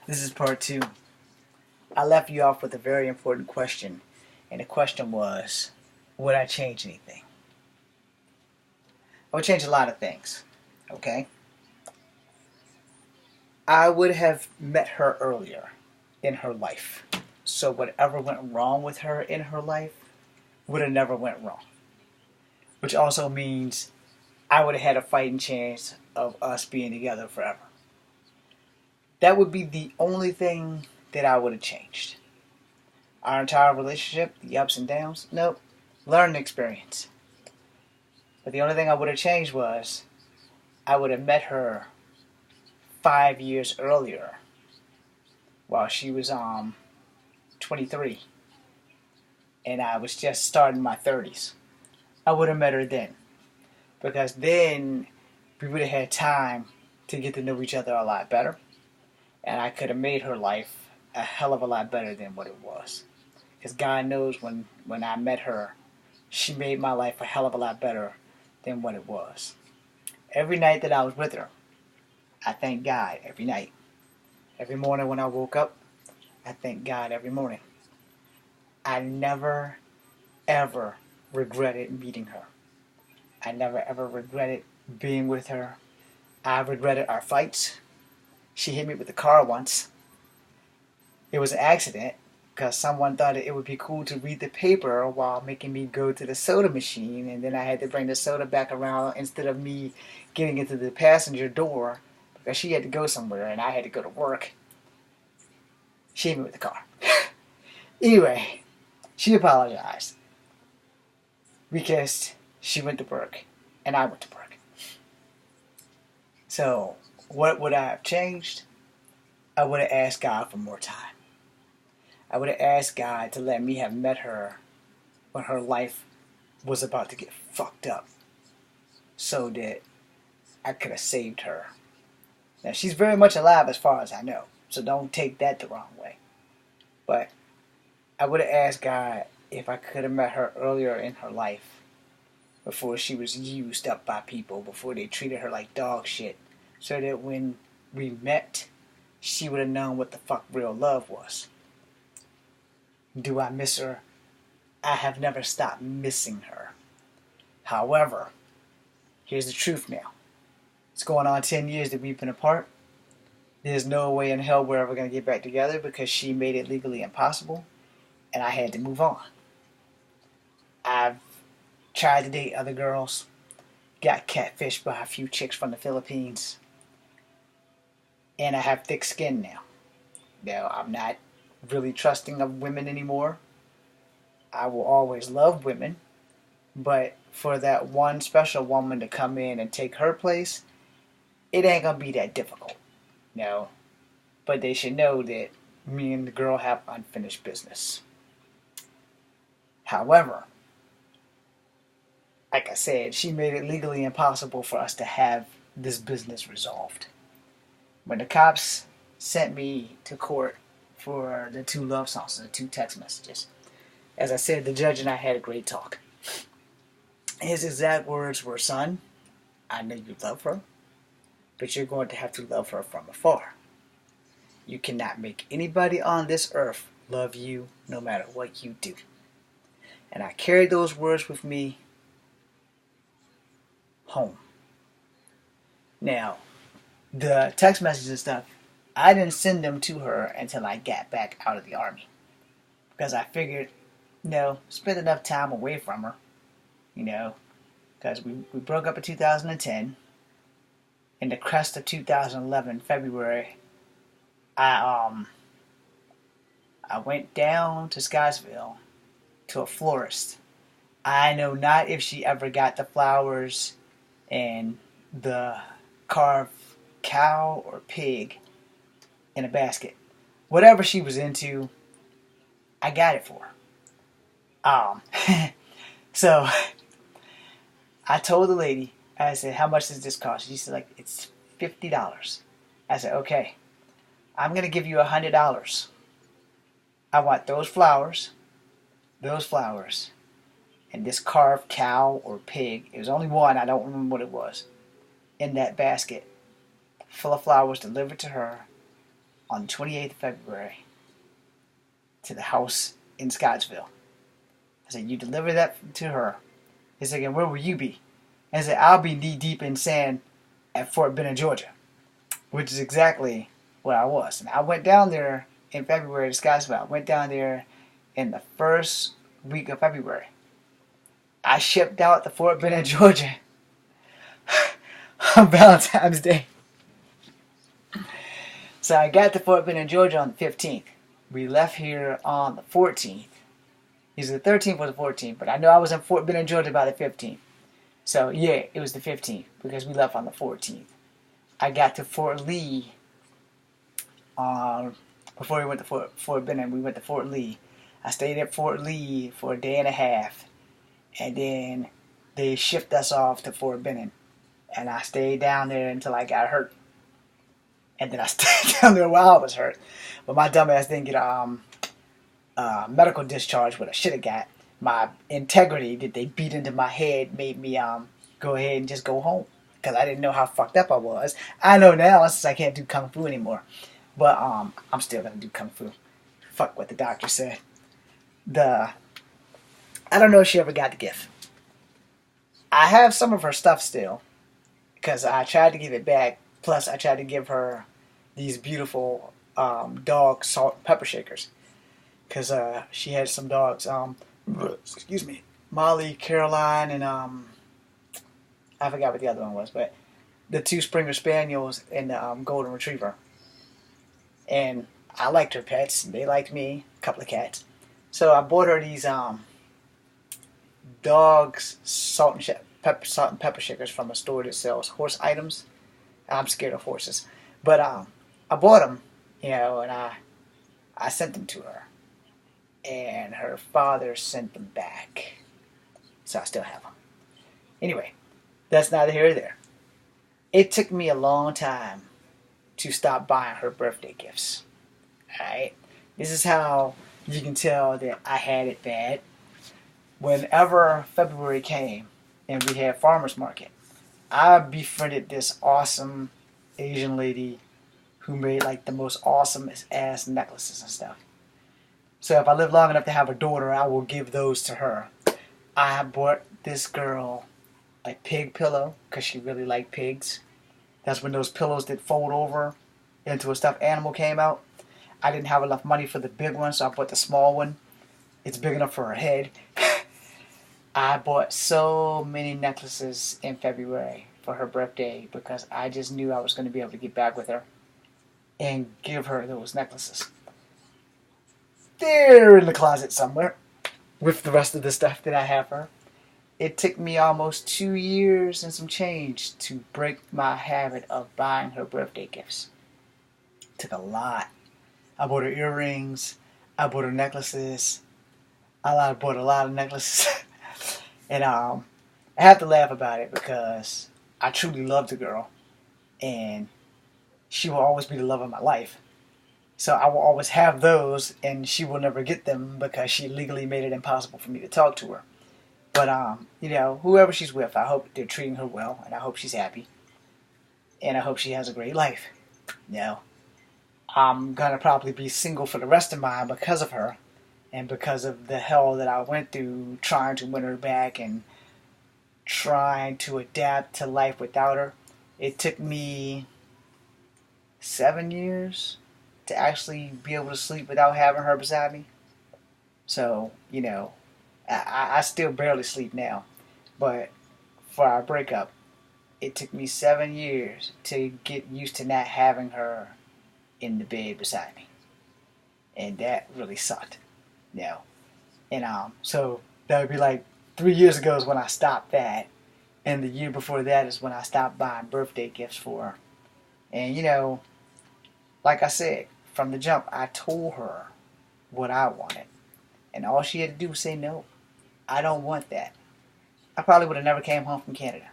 This is part two. I left you off with a very important question, and the question was, would I change anything? I would change a lot of things, okay? I would have met her earlier in her life. So whatever went wrong with her in her life would have never went wrong. Which also means I would have had a fighting chance of us being together forever. That would be the only thing that I would have changed. Our entire relationship, the ups and downs, nope. Learning experience. But the only thing I would have changed was I would have met her 5 years earlier while she was 23 and I was just starting my 30s. I would have met her then because then we would have had time to get to know each other a lot better, and I could have made her life a hell of a lot better than what it was. Because God knows when I met her, she made my life a hell of a lot better than what it was. Every night that I was with her, I thank God every night. Every morning when I woke up, I thank God every morning. I never, ever regretted meeting her. I never, ever regretted being with her. I regretted our fights. She hit me with the car once. It was an accident because someone thought it would be cool to read the paper while making me go to the soda machine, and then I had to bring the soda back around instead of me getting into the passenger door because she had to go somewhere and I had to go to work. She hit me with the car. Anyway, she apologized because she went to work and I went to work. So, what would I have changed? I would have asked God for more time. I would have asked God to let me have met her when her life was about to get fucked up so that I could have saved her. Now, she's very much alive as far as I know, so don't take that the wrong way. But I would have asked God if I could have met her earlier in her life before she was used up by people, before they treated her like dog shit, so that when we met, she would have known what the fuck real love was. Do I miss her? I have never stopped missing her. However, here's the truth now. It's going on 10 years that we've been apart. There's no way in hell we're ever going to get back together because she made it legally impossible, and I had to move on. I've tried to date other girls, got catfished by a few chicks from the Philippines, and I have thick skin now. Now, I'm not really trusting of women anymore. I will always love women, but for that one special woman to come in and take her place, it ain't gonna be that difficult. No, but they should know that me and the girl have unfinished business. However, like I said, she made it legally impossible for us to have this business resolved. When the cops sent me to court for the two love songs and the two text messages, as I said, the judge and I had a great talk. His exact words were, "Son, I know you love her, but you're going to have to love her from afar. You cannot make anybody on this earth love you no matter what you do." And I carried those words with me home. Now, the text messages and stuff, I didn't send them to her until I got back out of the Army. Because I figured, spend enough time away from her, because we broke up in 2010. In the crest of 2011, February, I went down to Scottsville to a florist. I know not if she ever got the flowers and the carved cow or pig in a basket. Whatever she was into, I got it for her. So I told the lady, I said, "How much does this cost?" She said, "It's $50. I said, "Okay, I'm going to give you $100. I want those flowers, and this carved cow or pig." It was only one, I don't remember what it was, in that basket, full of flowers delivered to her on the 28th of February to the house in Scottsville. I said, you deliver that to her. He said, and where will you be? And I said, I'll be knee deep in sand at Fort Benning, Georgia, which is exactly where I was. And I went down there in February to Scottsville. I went down there in the first week of February. I shipped out to Fort Benning, Georgia on Valentine's Day. So I got to Fort Benning, Georgia on the 15th. We left here on the 14th. Either the 13th or the 14th, but I know I was in Fort Benning, Georgia by the 15th. So yeah, it was the 15th because we left on the 14th. I got to Fort Lee before we went to Fort Benning. We went to Fort Lee. I stayed at Fort Lee for a day and a half, and then they shipped us off to Fort Benning, and I stayed down there until I got hurt. And then I stayed down there while I was hurt, but my dumbass didn't get medical discharge, what I should have got. My integrity that they beat into my head made me go ahead and just go home because I didn't know how fucked up I was. I know now since I can't do kung fu anymore, but I'm still gonna do kung fu. Fuck what the doctor said. I don't know if she ever got the gift. I have some of her stuff still because I tried to give it back. Plus, I tried to give her these beautiful dog salt and pepper shakers. Because she had some dogs, excuse me, Molly, Caroline, and I forgot what the other one was, but the 2 Springer Spaniels and the Golden Retriever. And I liked her pets, they liked me, a couple of cats. So I bought her these dogs salt and pepper shakers from a store that sells horse items. I'm scared of horses, but I bought them, and I sent them to her. And her father sent them back. So I still have them. Anyway, that's neither here nor there. It took me a long time to stop buying her birthday gifts. Alright? This is how you can tell that I had it bad. Whenever February came and we had farmer's market, I befriended this awesome Asian lady who made like the most awesome ass necklaces and stuff. So if I live long enough to have a daughter, I will give those to her. I bought this girl a pig pillow because she really liked pigs. That's when those pillows that fold over into a stuffed animal came out. I didn't have enough money for the big one, so I bought the small one. It's big enough for her head. I bought so many necklaces in February for her birthday because I just knew I was going to be able to get back with her and give her those necklaces. They're in the closet somewhere with the rest of the stuff that I have for her. It took me almost 2 years and some change to break my habit of buying her birthday gifts. It took a lot. I bought her earrings. I bought her necklaces. I bought a lot of necklaces. And I have to laugh about it because I truly love the girl. And she will always be the love of my life. So I will always have those, and she will never get them because she legally made it impossible for me to talk to her. But, whoever she's with, I hope they're treating her well, and I hope she's happy. And I hope she has a great life. I'm going to probably be single for the rest of mine because of her, and because of the hell that I went through trying to win her back and trying to adapt to life without her. It took me 7 years to actually be able to sleep without having her beside me. So, I still barely sleep now. But for our breakup, it took me 7 years to get used to not having her in the bed beside me. And that really sucked. And so that would be like 3 years ago is when I stopped that. And the year before that is when I stopped buying birthday gifts for her. And like I said, from the jump, I told her what I wanted. And all she had to do was say no. I don't want that. I probably would have never came home from Canada.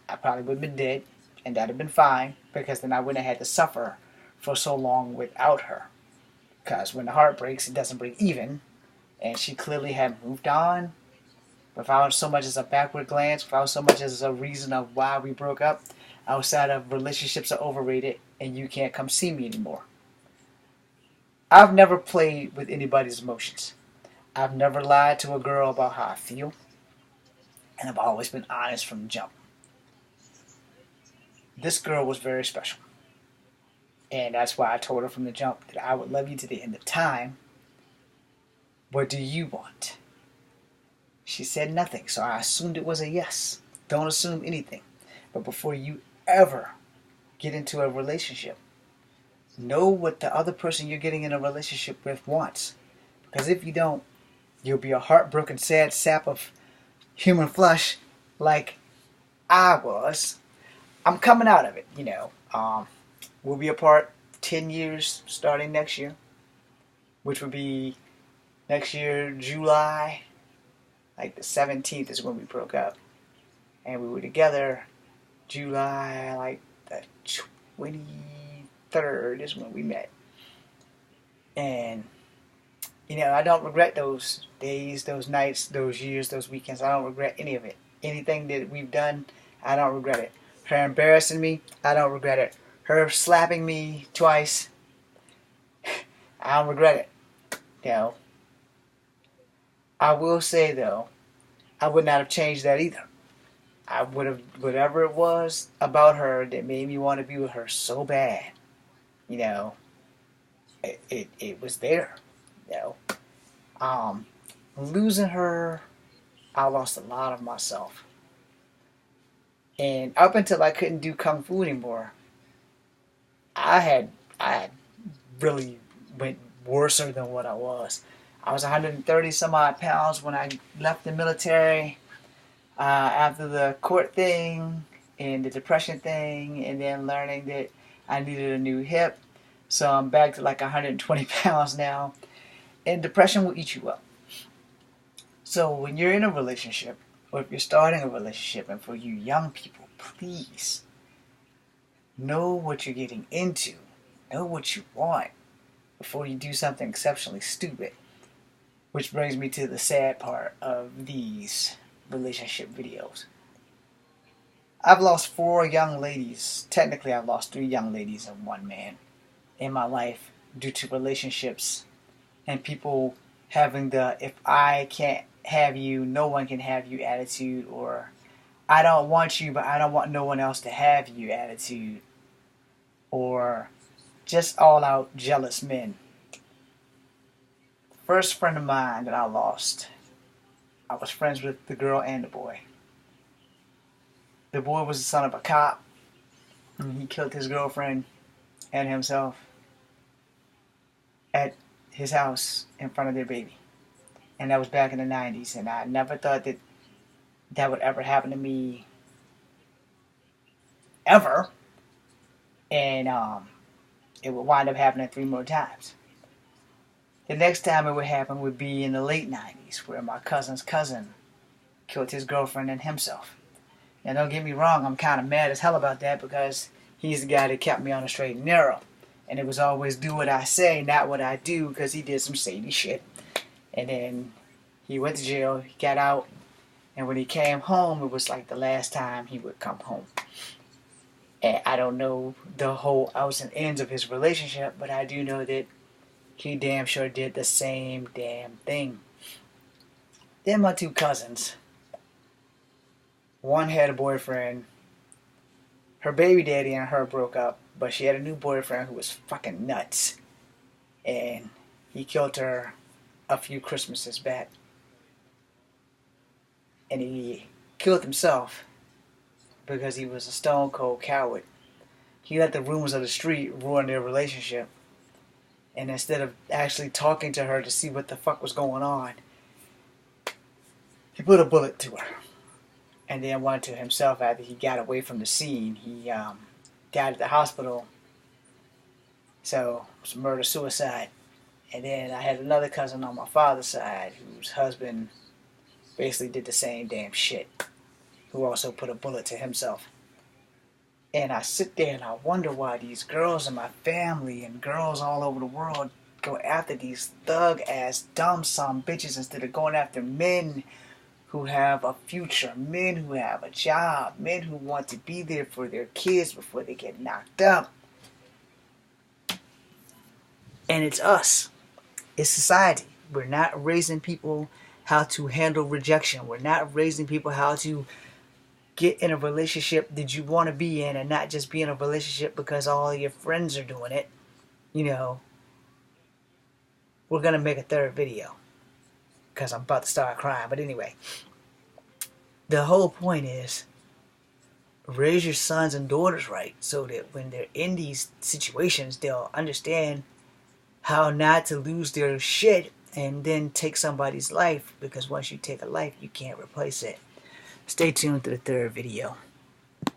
I probably would have been dead, and that would have been fine, because then I wouldn't have had to suffer for so long without her. Because when the heart breaks, it doesn't break even. And she clearly had moved on. Without so much as a backward glance, without so much as a reason of why we broke up, outside of relationships are overrated and you can't come see me anymore. I've never played with anybody's emotions. I've never lied to a girl about how I feel, and I've always been honest from the jump. This girl was very special, and that's why I told her from the jump that I would love you to the end of time. What do you want? She said nothing, so I assumed it was a yes. Don't assume anything. But before you ever get into a relationship, know what the other person you're getting in a relationship with wants. Because if you don't, you'll be a heartbroken, sad sap of human flesh like I was. I'm coming out of it, you know. We'll be apart 10 years starting next year, which would be next year, July, like the 17th is when we broke up. And we were together July, like the 23rd is when we met. And, you know, I don't regret those days, those nights, those years, those weekends. I don't regret any of it. Anything that we've done, I don't regret it. Her embarrassing me, I don't regret it. Her slapping me twice, I don't regret it. You know, I will say though, I would not have changed that either. I would have, whatever it was about her that made me want to be with her so bad, you know, it was there, you know. Losing her, I lost a lot of myself. And up until I couldn't do Kung Fu anymore, I had really went worse than what I was. I was 130 some odd pounds when I left the military after the court thing and the depression thing, and then learning that I needed a new hip. So I'm back to like 120 pounds now. And depression will eat you up. So when you're in a relationship, or if you're starting a relationship, and for you young people, please know what you're getting into. Know what you want before you do something exceptionally stupid. Which brings me to the sad part of these relationship videos. I've lost 4 young ladies. Technically, I've lost 3 young ladies and 1 man in my life due to relationships and people having the "if I can't have you, no one can have you" attitude, or "I don't want you, but I don't want no one else to have you" attitude, or just all out jealous men. First friend of mine that I lost, I was friends with the girl and the boy. The boy was the son of a cop, and he killed his girlfriend and himself at his house in front of their baby. And that was back in the 90s, and I never thought that that would ever happen to me, ever. And it would wind up happening 3 more times. The next time it would happen would be in the late 90s, where my cousin's cousin killed his girlfriend and himself. Now don't get me wrong, I'm kind of mad as hell about that, because he's the guy that kept me on the straight and narrow. And it was always do what I say, not what I do, because he did some shady shit. And then he went to jail, he got out, and when he came home, it was like the last time he would come home. And I don't know the whole outs and ends of his relationship, but I do know that he damn sure did the same damn thing. Then my 2 cousins. One had a boyfriend. Her baby daddy and her broke up, but she had a new boyfriend who was fucking nuts. And he killed her a few Christmases back. And he killed himself because he was a stone cold coward. He let the rumors of the street ruin their relationship. And instead of actually talking to her to see what the fuck was going on, he put a bullet to her. And then went to himself after he got away from the scene. He died at the hospital. So, it was murder-suicide. And then I had another cousin on my father's side whose husband basically did the same damn shit, who also put a bullet to himself. And I sit there and I wonder why these girls in my family and girls all over the world go after these thug-ass, dumb son bitches instead of going after men who have a future, men who have a job, men who want to be there for their kids before they get knocked up. And it's us. It's society. We're not raising people how to handle rejection. We're not raising people how to get in a relationship that you want to be in and not just be in a relationship because all your friends are doing it. You know, we're going to make a third video because I'm about to start crying. But anyway, the whole point is raise your sons and daughters right so that when they're in these situations, they'll understand how not to lose their shit and then take somebody's life, because once you take a life, you can't replace it. Stay tuned to the third video.